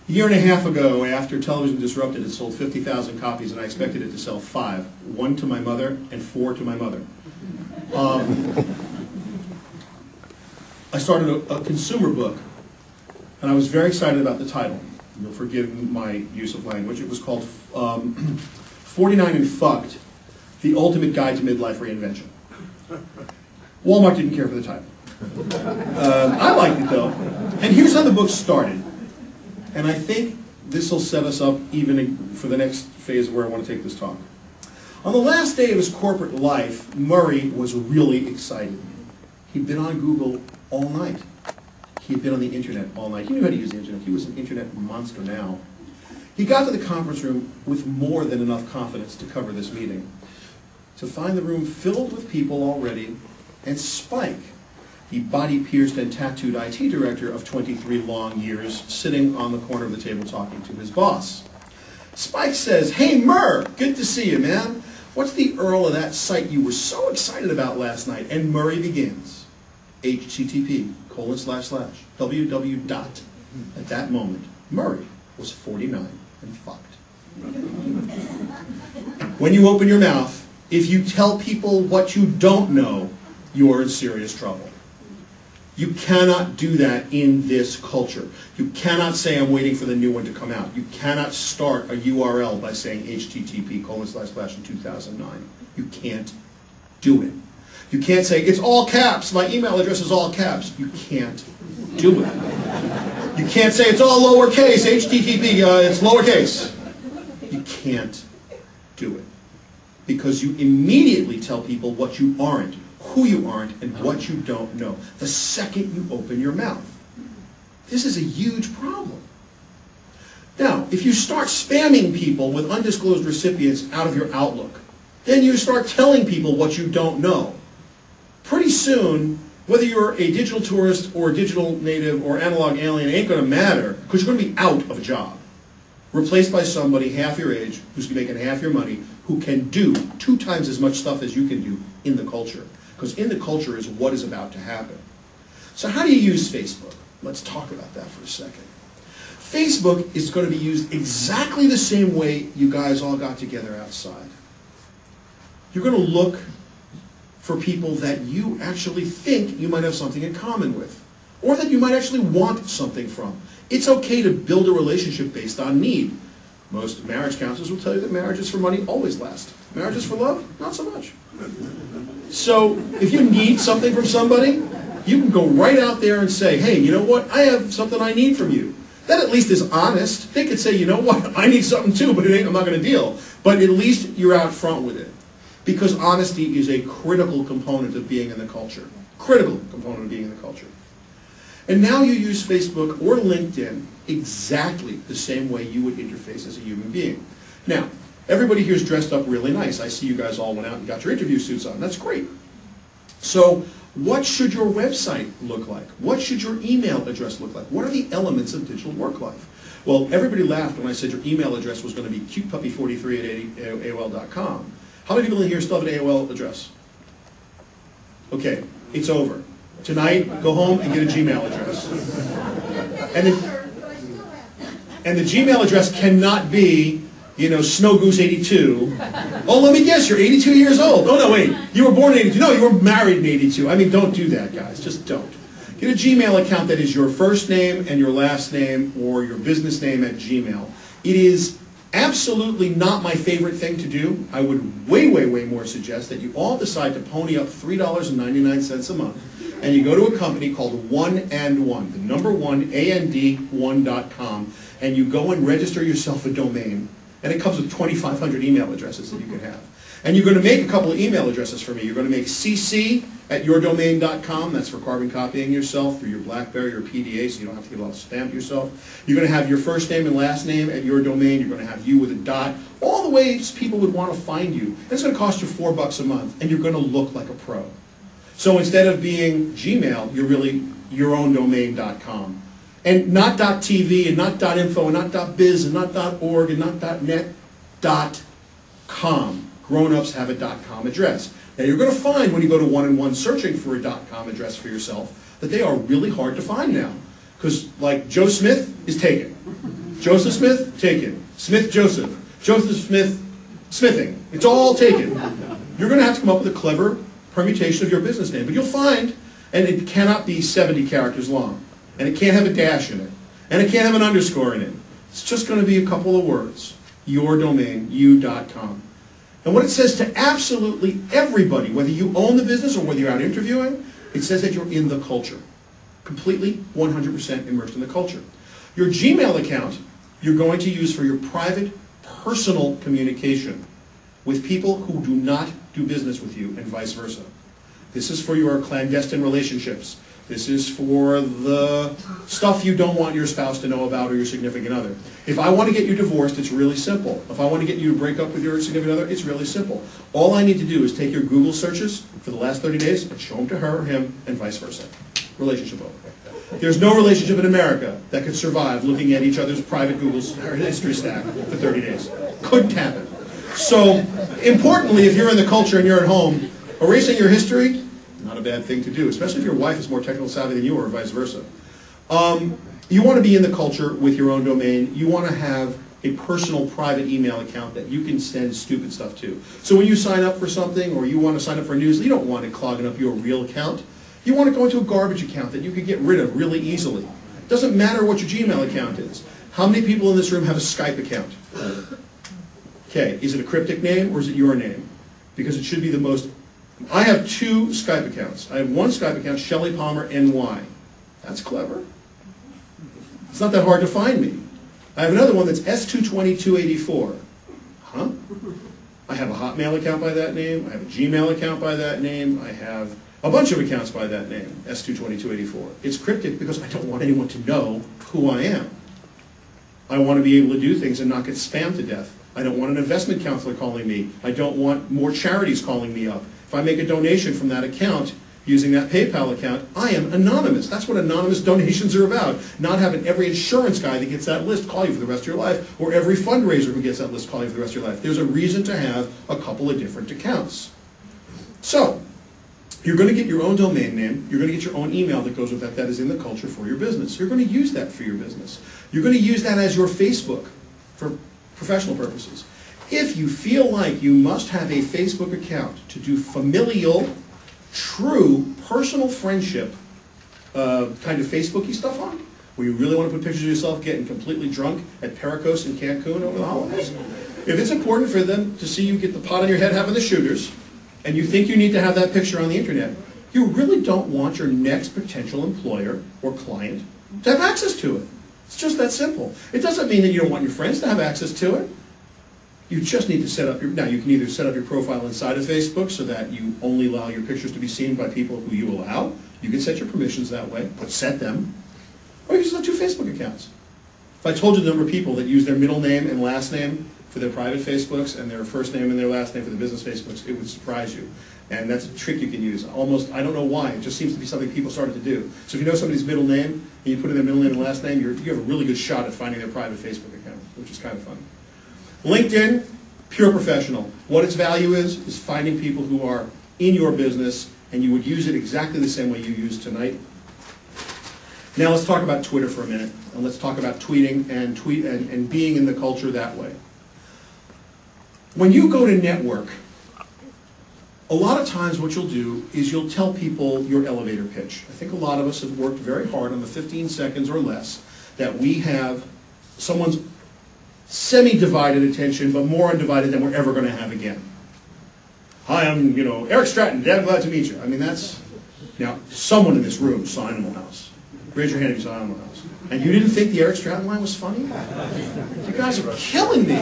A year and a half ago, after Television Disrupted, it sold 50,000 copies, and I expected it to sell 5. 1 to my mother and 4 to my mother. I started a consumer book, and I was very excited about the title. You'll forgive my use of language. It was called 49 and Fucked, The Ultimate Guide to Midlife Reinvention. Walmart didn't care for the title. I liked it, though. And here's how the book started. And I think this will set us up even for the next phase of where I want to take this talk. On the last day of his corporate life, Murray was really excited. He'd been on Google all night. He had been on the internet all night. He knew how to use the internet. He was an internet monster now. He got to the conference room with more than enough confidence to cover this meeting, to find the room filled with people already, and Spike, the body-pierced and tattooed IT director of 23 long years, sitting on the corner of the table talking to his boss. Spike says, "Hey, Murr, good to see you, man. What's the URL of that site you were so excited about last night?" And Murray begins, http://www. At that moment, Murray was 49 and fucked. When you open your mouth, if you tell people what you don't know, you're in serious trouble. You cannot do that in this culture. You cannot say, "I'm waiting for the new one to come out." You cannot start a URL by saying http:// in 2009. You can't do it. You can't say, "It's all caps, my email address is all caps." You can't do it. You can't say, "It's all lowercase, http, it's lowercase." You can't do it. Because you immediately tell people what you aren't, who you aren't, and what you don't know, the second you open your mouth. This is a huge problem. Now, if you start spamming people with undisclosed recipients out of your Outlook, then you start telling people what you don't know. Pretty soon, whether you're a digital tourist or a digital native or analog alien, it ain't going to matter, because you're going to be out of a job. Replaced by somebody half your age, who's making half your money, who can do 2 times as much stuff as you can do in the culture. Because in the culture is what is about to happen. So how do you use Facebook? Let's talk about that for a second. Facebook is going to be used exactly the same way you guys all got together outside. You're going to look for people that you actually think you might have something in common with, or that you might actually want something from. It's okay to build a relationship based on need. Most marriage counselors will tell you that marriages for money always last. Marriages for love, not so much. So if you need something from somebody, you can go right out there and say, "Hey, you know what? I have something I need from you." That at least is honest. They could say, "You know what? I need something too, but I'm not going to deal." But at least you're out front with it. Because honesty is a critical component of being in the culture. Critical component of being in the culture. And now you use Facebook or LinkedIn exactly the same way you would interface as a human being. Now, everybody here is dressed up really nice. I see you guys all went out and got your interview suits on. That's great. So what should your website look like? What should your email address look like? What are the elements of digital work life? Well, everybody laughed when I said your email address was going to be cutepuppy43@AOL.com. How many people in here still have an AOL address? Okay, it's over. Tonight, go home and get a Gmail address. And the Gmail address cannot be, Snowgoose82. Oh, let me guess, you're 82 years old. Oh, no, wait, you were born in 82. No, you were married in 82. I mean, don't do that, guys. Just don't. Get a Gmail account that is your first name and your last name or your business name at Gmail. It is absolutely not my favorite thing to do. I would way, way, way more suggest that you all decide to pony up $3.99 a month and you go to a company called 1and1, the number 1, and1.com, and you go and register yourself a domain. And it comes with 2,500 email addresses that you can have. And you're going to make a couple of email addresses for me. You're going to make cc@yourdomain.com. That's for carbon copying yourself through your BlackBerry or PDA, so you don't have to get all stamped yourself. You're going to have your first name and last name at your domain. You're going to have you with a dot. All the ways people would want to find you. And it's going to cost you $4 a month, and you're going to look like a pro. So instead of being Gmail, you're really yourowndomain.com. And not .tv, and not .info, and not .biz, and not .org, and not .net, .com. Grown-ups have a .com address. Now you're going to find when you go to 1and1 searching for a .com address for yourself that they are really hard to find now. Because like Joe Smith is taken. Joseph Smith, taken. Smith Joseph. Joseph Smith, smithing. It's all taken. You're going to have to come up with a clever permutation of your business name. But you'll find, and it cannot be 70 characters long. And it can't have a dash in it. And it can't have an underscore in it. It's just going to be a couple of words. Your domain, you.com. And what it says to absolutely everybody, whether you own the business or whether you're out interviewing, it says that you're in the culture. Completely, 100% immersed in the culture. Your Gmail account, you're going to use for your private, personal communication with people who do not do business with you and vice versa. This is for your clandestine relationships. This is for the stuff you don't want your spouse to know about or your significant other. If I want to get you divorced, it's really simple. If I want to get you to break up with your significant other, it's really simple. All I need to do is take your Google searches for the last 30 days and show them to her or him and vice versa. Relationship over. There's no relationship in America that could survive looking at each other's private Google history stack for 30 days. Couldn't happen. So, importantly, if you're in the culture and you're at home, erasing your history, not a bad thing to do, especially if your wife is more technical savvy than you or vice versa. You want to be in the culture with your own domain. You want to have a personal private email account that you can send stupid stuff to. So when you sign up for something or you want to sign up for a news, you don't want it clogging up your real account. You want to go into a garbage account that you can get rid of really easily. It doesn't matter what your Gmail account is. How many people in this room have a Skype account? Okay, is it a cryptic name or is it your name? Because it should be the most... I have two Skype accounts. I have one Skype account, Shelly Palmer NY. That's clever. It's not that hard to find me. I have another one that's S228284. Huh? I have a Hotmail account by that name. I have a Gmail account by that name. I have a bunch of accounts by that name, S22284. It's cryptic because I don't want anyone to know who I am. I want to be able to do things and not get spammed to death. I don't want an investment counselor calling me. I don't want more charities calling me up. If I make a donation from that account, using that PayPal account, I am anonymous. That's what anonymous donations are about. Not having every insurance guy that gets that list call you for the rest of your life, or every fundraiser who gets that list call you for the rest of your life. There's a reason to have a couple of different accounts. So, you're going to get your own domain name. You're going to get your own email that goes with that. That is in the culture for your business. You're going to use that for your business. You're going to use that as your Facebook for professional purposes. If you feel like you must have a Facebook account to do familial, true, personal friendship kind of Facebooky stuff on, where you really want to put pictures of yourself getting completely drunk at Pericos in Cancun over the holidays, if it's important for them to see you get the pot on your head having the shooters, and you think you need to have that picture on the internet, you really don't want your next potential employer or client to have access to it. It's just that simple. It doesn't mean that you don't want your friends to have access to it. You just need to set up your, now you can either set up your profile inside of Facebook so that you only allow your pictures to be seen by people who you allow. You can set your permissions that way, but set them. Or you can just have two Facebook accounts. If I told you the number of people that use their middle name and last name for their private Facebooks and their first name and their last name for the business Facebooks, it would surprise you. And that's a trick you can use. Almost, I don't know why, it just seems to be something people started to do. So if you know somebody's middle name and you put in their middle name and last name, you have a really good shot at finding their private Facebook account, which is kind of fun. LinkedIn, pure professional. What its value is finding people who are in your business, and you would use it exactly the same way you used tonight. Now let's talk about Twitter for a minute, and let's talk about tweeting and being in the culture that way. When you go to network, a lot of times what you'll do is you'll tell people your elevator pitch. I think a lot of us have worked very hard on the 15 seconds or less that we have someone's semi-divided attention, but more undivided than we're ever going to have again. Hi, I'm, Eric Stratton, damn glad to meet you. I mean, that's, now, someone in this room saw Animal House. Raise your hand if you saw Animal House. And you didn't think the Eric Stratton line was funny? You guys are killing me.